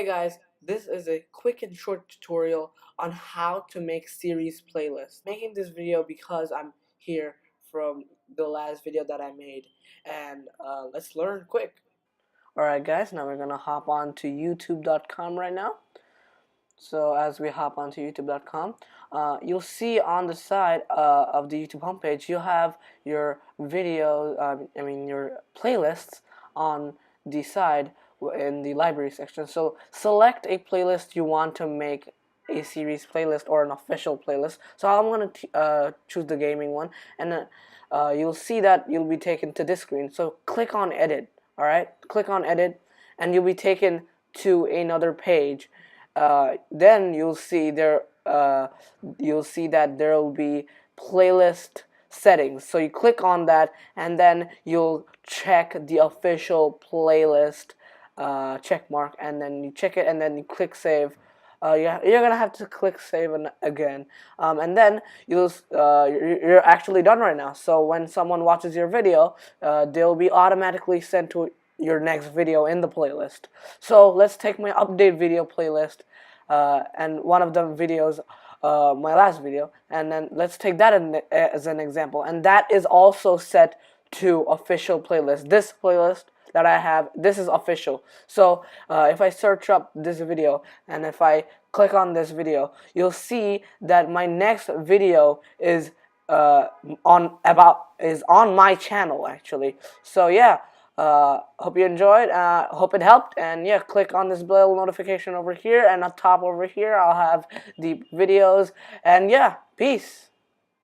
Hey guys, this is a quick and short tutorial on how to make series playlists. Making this video because I'm here from the last video that I made, and let's learn quick. Alright guys, now we're gonna hop on to youtube.com right now. So as we hop onto youtube.com, you'll see on the side of the YouTube homepage, you'll have your video, your playlists on the side in the library section. So select a playlist you want to make a series playlist or an official playlist. So I'm going to choose the gaming one, and you'll see that you'll be taken to this screen. So click on edit. Alright, click on edit and you'll be taken to another page. Then you'll see that there will be playlist settings. So you click on that, and then you'll check the official playlist check mark, and then you check it, and then you click save. You're gonna have to click save again, and then you're actually done right now. So when someone watches your video, they'll be automatically sent to your next video in the playlist. So let's take my update video playlist, and one of the videos, my last video, and then let's take that as an example, and that is also set to official playlist. This playlist that I have, this is official. So if I search up this video and if I click on this video, you'll see that my next video is on my channel actually. So yeah, hope you enjoyed, hope it helped, and yeah, click on this bell notification over here, and on top over here I'll have the videos, and yeah, peace.